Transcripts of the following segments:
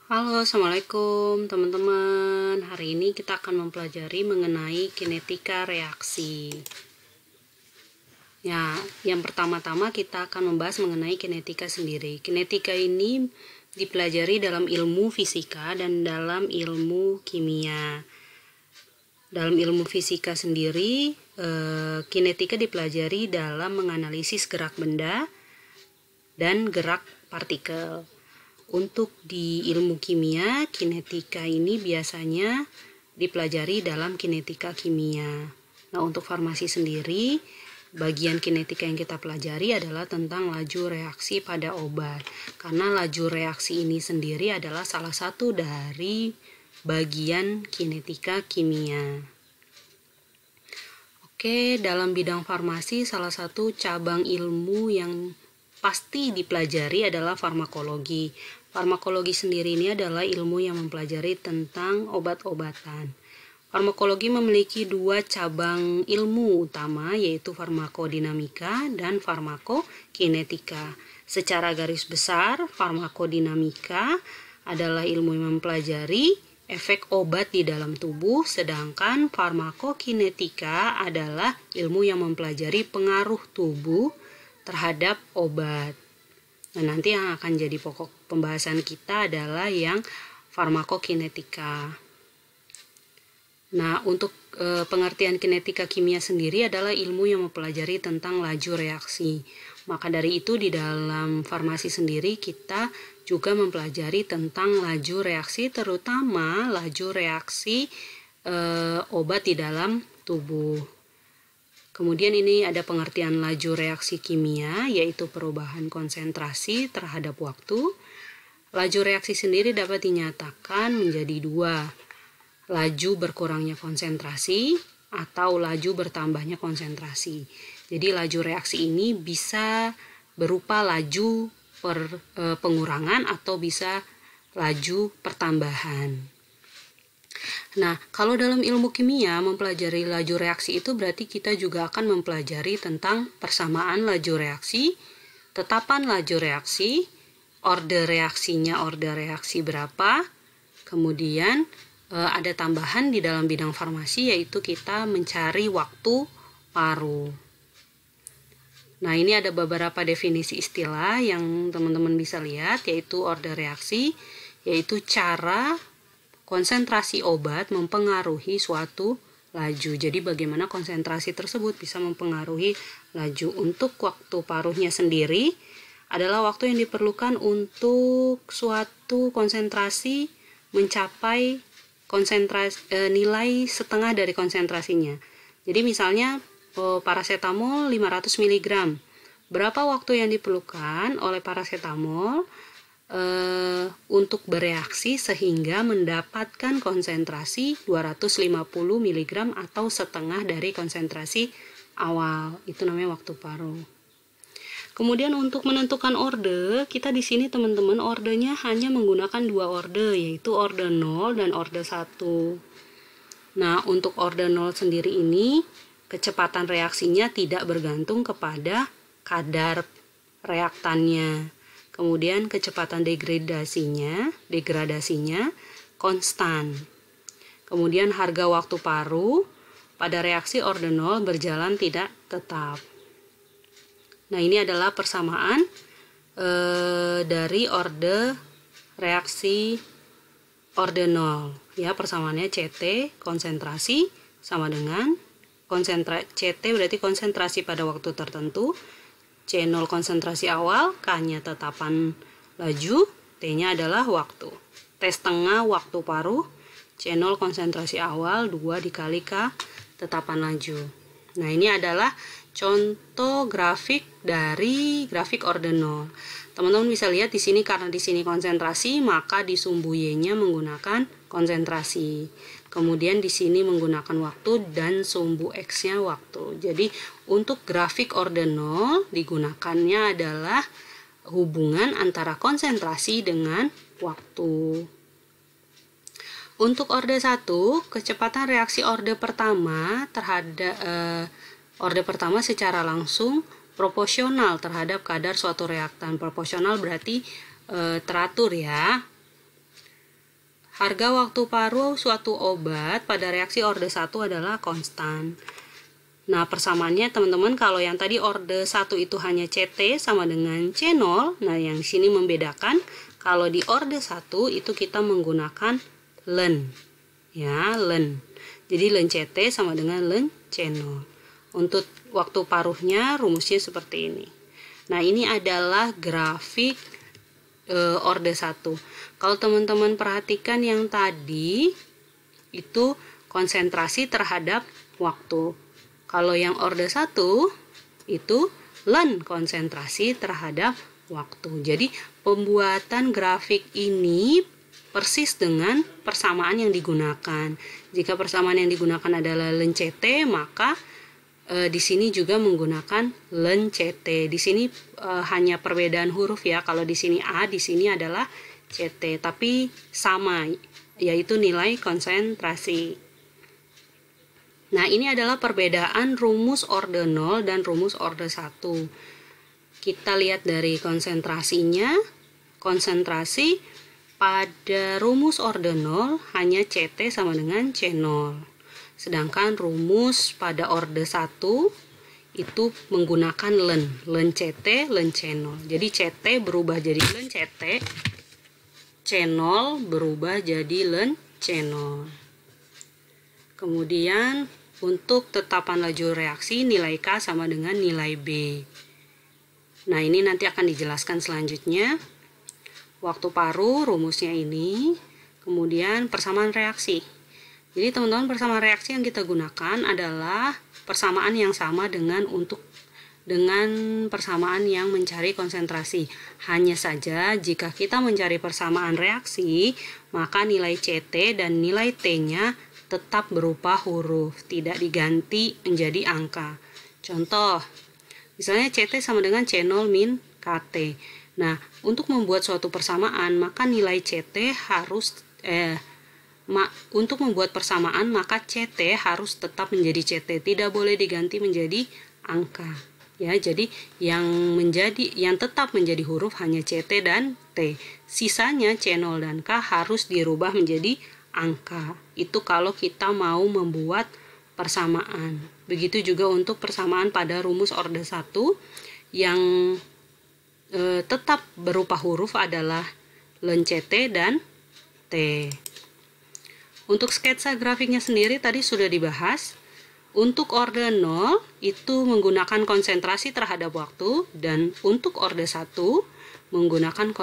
Halo, assalamualaikum teman-teman. Hari ini kita akan mempelajari mengenai kinetika reaksi. Ya, yang pertama-tama kita akan membahas mengenai kinetika sendiri. Kinetika ini dipelajari dalam ilmu fisika dan dalam ilmu kimia. Dalam ilmu fisika sendiri, kinetika dipelajari dalam menganalisis gerak benda dan gerak partikel. Untuk di ilmu kimia, kinetika ini biasanya dipelajari dalam kinetika kimia. Nah, untuk farmasi sendiri, bagian kinetika yang kita pelajari adalah tentang laju reaksi pada obat. Karena laju reaksi ini sendiri adalah salah satu dari bagian kinetika kimia. Oke, dalam bidang farmasi, salah satu cabang ilmu yang pasti dipelajari adalah farmakologi. Farmakologi sendiri ini adalah ilmu yang mempelajari tentang obat-obatan. Farmakologi memiliki dua cabang ilmu utama, yaitu farmakodinamika dan farmakokinetika. Secara garis besar, farmakodinamika adalah ilmu yang mempelajari efek obat di dalam tubuh, sedangkan farmakokinetika adalah ilmu yang mempelajari pengaruh tubuh terhadap obat. Nah, nanti yang akan jadi pokok pembahasan kita adalah yang farmakokinetika. Nah, untuk pengertian kinetika kimia sendiri adalah ilmu yang mempelajari tentang laju reaksi. Maka dari itu di dalam farmasi sendiri kita juga mempelajari tentang laju reaksi, terutama laju reaksi obat di dalam tubuh. Kemudian ini ada pengertian laju reaksi kimia, yaitu perubahan konsentrasi terhadap waktu. Laju reaksi sendiri dapat dinyatakan menjadi dua, laju berkurangnya konsentrasi atau laju bertambahnya konsentrasi. Jadi laju reaksi ini bisa berupa laju pengurangan atau bisa laju pertambahan. Nah, kalau dalam ilmu kimia mempelajari laju reaksi itu berarti kita juga akan mempelajari tentang persamaan laju reaksi, tetapan laju reaksi, order reaksinya, order reaksi berapa, kemudian ada tambahan di dalam bidang farmasi yaitu kita mencari waktu paruh. Nah, ini ada beberapa definisi istilah yang teman-teman bisa lihat, yaitu order reaksi, yaitu cara konsentrasi obat mempengaruhi suatu laju. Jadi bagaimana konsentrasi tersebut bisa mempengaruhi laju. Untuk waktu paruhnya sendiri adalah waktu yang diperlukan untuk suatu konsentrasi mencapai nilai setengah dari konsentrasinya. Jadi misalnya paracetamol 500 mg. Berapa waktu yang diperlukan oleh paracetamol untuk bereaksi sehingga mendapatkan konsentrasi 250 mg atau setengah dari konsentrasi awal. Itu namanya waktu paruh. Kemudian untuk menentukan orde, kita di sini teman-teman ordenya hanya menggunakan dua orde, yaitu orde 0 dan orde 1. Nah, untuk orde 0 sendiri ini kecepatan reaksinya tidak bergantung kepada kadar reaktannya. Kemudian kecepatan degradasinya konstan. Kemudian harga waktu paruh pada reaksi orde 0 berjalan tidak tetap. Nah, ini adalah persamaan dari orde reaksi orde 0. Ya, persamaannya CT konsentrasi sama dengan CT berarti konsentrasi pada waktu tertentu. C0 konsentrasi awal, K-nya tetapan laju, T-nya adalah waktu. T setengah waktu paruh, C0 konsentrasi awal, 2 dikali K tetapan laju. Nah, ini adalah contoh grafik dari grafik orde 0. Teman-teman bisa lihat di sini karena di sini konsentrasi, maka di sumbu Y-nya menggunakan konsentrasi. Kemudian di sini menggunakan waktu dan sumbu X-nya waktu. Jadi untuk grafik orde 0 digunakannya adalah hubungan antara konsentrasi dengan waktu. Untuk orde 1, kecepatan reaksi orde pertama terhadap orde pertama secara langsung proporsional terhadap kadar suatu reaktan. Proporsional berarti teratur ya. Harga waktu paruh suatu obat pada reaksi orde 1 adalah konstan. Nah, persamaannya teman-teman, kalau yang tadi orde 1 itu hanya CT sama dengan C0. Nah, yang sini membedakan, kalau di orde 1 itu kita menggunakan ln. Ya, ln. Jadi ln CT sama dengan ln C0. Untuk waktu paruhnya rumusnya seperti ini. Nah, ini adalah grafik orde 1. Kalau teman-teman perhatikan yang tadi itu konsentrasi terhadap waktu. Kalau yang orde 1 itu ln konsentrasi terhadap waktu. Jadi pembuatan grafik ini persis dengan persamaan yang digunakan. Jika persamaan yang digunakan adalah ln CT, maka di sini juga menggunakan ln CT. Di sini hanya perbedaan huruf ya. Kalau di sini A, di sini adalah CT, tapi sama, yaitu nilai konsentrasi. Nah, ini adalah perbedaan rumus orde 0 dan rumus orde 1. Kita lihat dari konsentrasinya. Konsentrasi pada rumus orde 0 hanya CT sama dengan C0. Sedangkan rumus pada orde 1 itu menggunakan ln CT, ln C0. Jadi CT berubah jadi ln CT, C0 berubah jadi ln C0. Kemudian untuk tetapan laju reaksi nilai K sama dengan nilai B. Nah, ini nanti akan dijelaskan selanjutnya. Waktu paruh rumusnya ini, kemudian persamaan reaksi. Jadi teman-teman, persamaan reaksi yang kita gunakan adalah persamaan yang sama dengan persamaan yang mencari konsentrasi. Hanya saja jika kita mencari persamaan reaksi, maka nilai CT dan nilai T-nya tetap berupa huruf, tidak diganti menjadi angka. Contoh, misalnya CT sama dengan C0 min KT. Nah, untuk membuat suatu persamaan, maka nilai CT harus untuk membuat persamaan, maka CT harus tetap menjadi CT, tidak boleh diganti menjadi angka. Ya, jadi yang tetap menjadi huruf hanya CT dan T. Sisanya C0 dan K harus dirubah menjadi angka. Itu kalau kita mau membuat persamaan. Begitu juga untuk persamaan pada rumus orde 1 yang tetap berupa huruf adalah ln CT dan T. Untuk sketsa grafiknya sendiri tadi sudah dibahas. Untuk orde 0 itu menggunakan konsentrasi terhadap waktu, dan untuk orde 1 menggunakan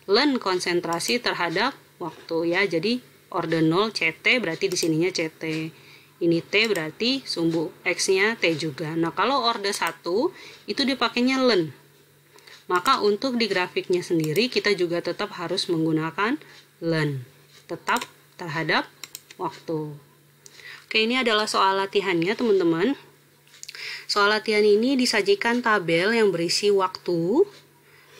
ln konsentrasi terhadap waktu ya. Jadi orde 0 CT berarti di sininya CT. Ini T berarti sumbu X-nya T juga. Nah, kalau orde 1 itu dipakainya ln. Maka untuk di grafiknya sendiri kita juga tetap harus menggunakan ln. Tetap terhadap waktu. Oke, ini adalah soal latihannya teman-teman. Soal latihan ini disajikan tabel yang berisi waktu,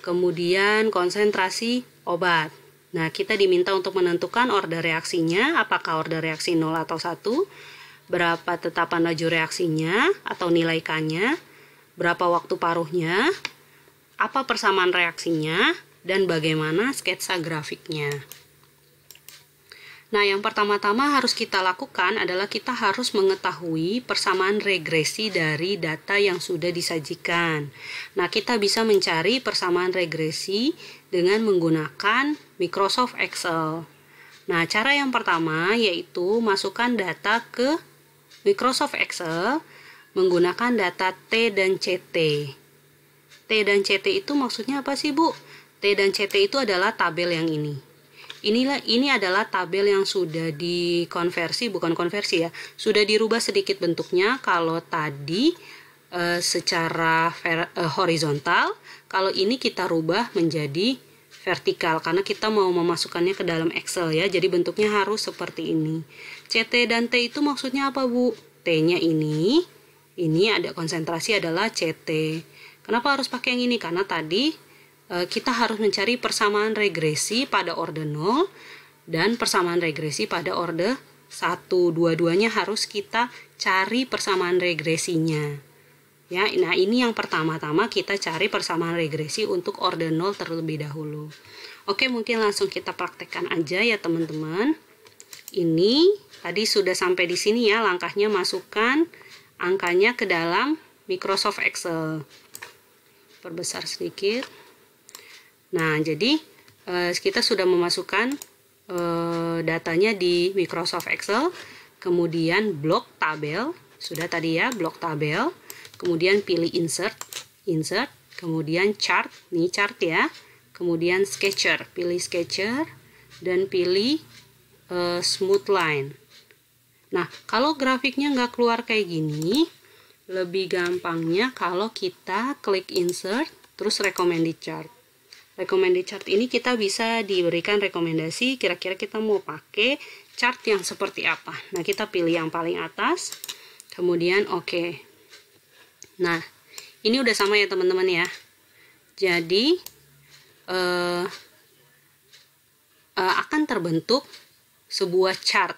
kemudian konsentrasi obat. Nah, kita diminta untuk menentukan order reaksinya, apakah order reaksi 0 atau 1, berapa tetapan laju reaksinya atau nilai K-nya, berapa waktu paruhnya, apa persamaan reaksinya, dan bagaimana sketsa grafiknya. Nah, yang pertama-tama harus kita lakukan adalah kita harus mengetahui persamaan regresi dari data yang sudah disajikan. Nah, kita bisa mencari persamaan regresi dengan menggunakan Microsoft Excel. Nah, cara yang pertama yaitu masukkan data ke Microsoft Excel menggunakan data T dan CT. T dan CT itu maksudnya apa sih, Bu? T dan CT itu adalah tabel yang ini. Ini adalah tabel yang sudah dikonversi, bukan konversi ya, sudah dirubah sedikit bentuknya. Kalau tadi secara horizontal, kalau ini kita rubah menjadi vertikal karena kita mau memasukkannya ke dalam Excel ya. Jadi bentuknya harus seperti ini. CT dan T itu maksudnya apa, Bu? T-nya ini ada konsentrasi adalah CT. Kenapa harus pakai yang ini? Karena tadi kita harus mencari persamaan regresi pada orde 0 dan persamaan regresi pada orde 1. Dua-duanya harus kita cari persamaan regresinya. Ya, nah ini yang pertama-tama kita cari persamaan regresi untuk orde 0 terlebih dahulu. Oke, mungkin langsung kita praktekkan aja ya teman-teman. Ini tadi sudah sampai di sini ya, langkahnya masukkan angkanya ke dalam Microsoft Excel. Perbesar sedikit. Nah, jadi kita sudah memasukkan datanya di Microsoft Excel. Kemudian blok tabel, sudah tadi ya, blok tabel. Kemudian pilih insert, kemudian chart, nih chart ya. Kemudian sketcher, pilih sketcher dan pilih smooth line. Nah, kalau grafiknya nggak keluar kayak gini, lebih gampangnya kalau kita klik insert, terus recommended chart. Recommended chart ini kita bisa diberikan rekomendasi kira-kira kita mau pakai chart yang seperti apa. Nah, kita pilih yang paling atas, kemudian oke. Nah, ini udah sama ya teman-teman ya. Jadi akan terbentuk sebuah chart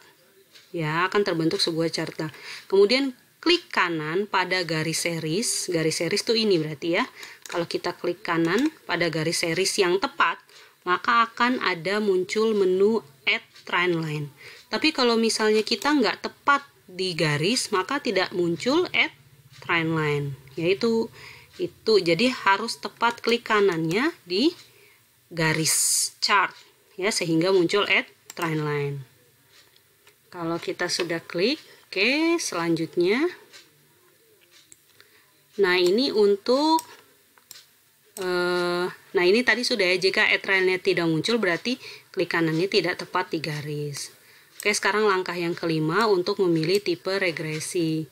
ya, akan terbentuk sebuah chart. Nah, kemudian klik kanan pada garis series tuh ini berarti ya. Kalau kita klik kanan pada garis series yang tepat, maka akan ada muncul menu add trend line. Tapi kalau misalnya kita nggak tepat di garis, maka tidak muncul add trend line, yaitu itu. Jadi harus tepat klik kanannya di garis chart ya, sehingga muncul add trend line. Kalau kita sudah klik, oke, selanjutnya nah ini untuk nah ini tadi sudah ya, jika add trend line tidak muncul berarti klik kanannya tidak tepat di garis. Oke, sekarang langkah yang kelima untuk memilih tipe regresi.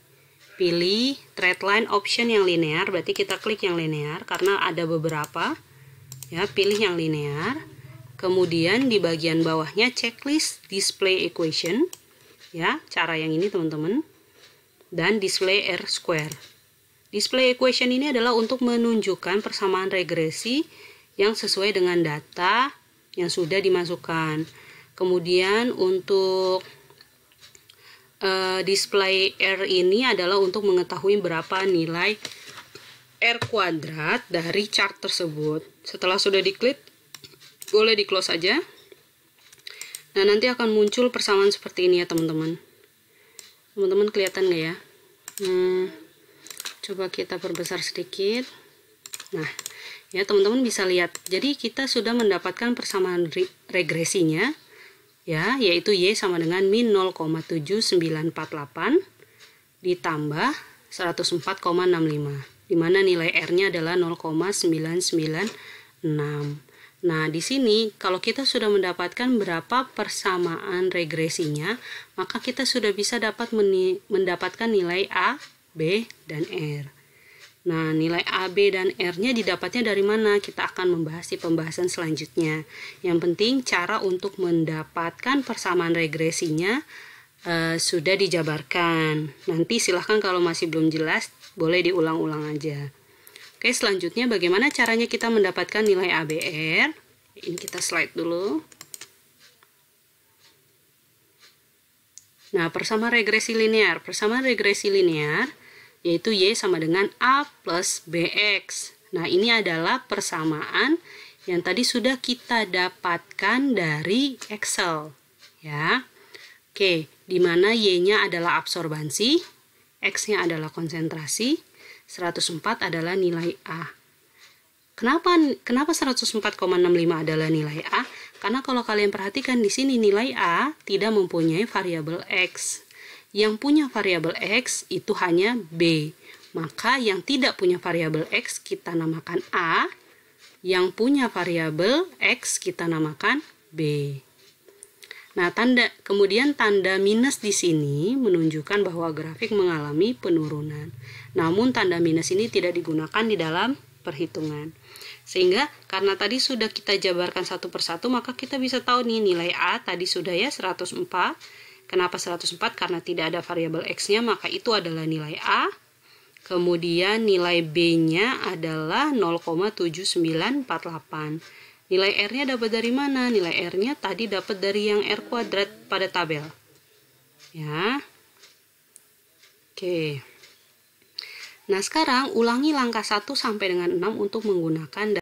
Pilih trend line option yang linear, berarti kita klik yang linear karena ada beberapa. Ya, pilih yang linear. Kemudian di bagian bawahnya checklist display equation. Ya, cara yang ini teman-teman. Dan display R square. Display equation ini adalah untuk menunjukkan persamaan regresi yang sesuai dengan data yang sudah dimasukkan. Kemudian untuk display R ini adalah untuk mengetahui berapa nilai R kuadrat dari chart tersebut. Setelah sudah diklik, boleh di close aja. Nah, nanti akan muncul persamaan seperti ini ya teman-teman. Teman-teman kelihatan nggak ya? Coba kita perbesar sedikit. Nah, ya teman-teman bisa lihat. Jadi kita sudah mendapatkan persamaan regresinya, ya, yaitu Y sama dengan min 0,7948 ditambah 104,65. Di mana nilai R-nya adalah 0,996. Nah, di sini kalau kita sudah mendapatkan berapa persamaan regresinya, maka kita sudah bisa mendapatkan nilai A, B, dan R. Nah, nilai A, B, dan R-nya didapatnya dari mana? Kita akan membahas di pembahasan selanjutnya. Yang penting cara untuk mendapatkan persamaan regresinya sudah dijabarkan. Nanti silahkan kalau masih belum jelas, boleh diulang-ulang aja. Oke, selanjutnya bagaimana caranya kita mendapatkan nilai ABR? Ini kita slide dulu. Nah, persamaan regresi linear. Persamaan regresi linear yaitu Y sama dengan A plus BX. Nah, ini adalah persamaan yang tadi sudah kita dapatkan dari Excel. Ya. Oke, di mana Y-nya adalah absorbansi, X-nya adalah konsentrasi, 104 adalah nilai A. Kenapa 104,65 adalah nilai A? Karena kalau kalian perhatikan di sini nilai A tidak mempunyai variabel X. Yang punya variabel X itu hanya B. Maka yang tidak punya variabel X kita namakan A. Yang punya variabel X kita namakan B. Nah, kemudian tanda minus di sini menunjukkan bahwa grafik mengalami penurunan. Namun tanda minus ini tidak digunakan di dalam perhitungan. Sehingga karena tadi sudah kita jabarkan satu persatu, maka kita bisa tahu nih nilai A tadi sudah ya 104. Kenapa 104? Karena tidak ada variabel X-nya, maka itu adalah nilai A. Kemudian nilai B-nya adalah 0,7948. Nilai R-nya dapat dari mana? Nilai R-nya tadi dapat dari yang R kuadrat pada tabel. Ya. Oke. Nah, sekarang ulangi langkah 1 sampai dengan 6 untuk menggunakan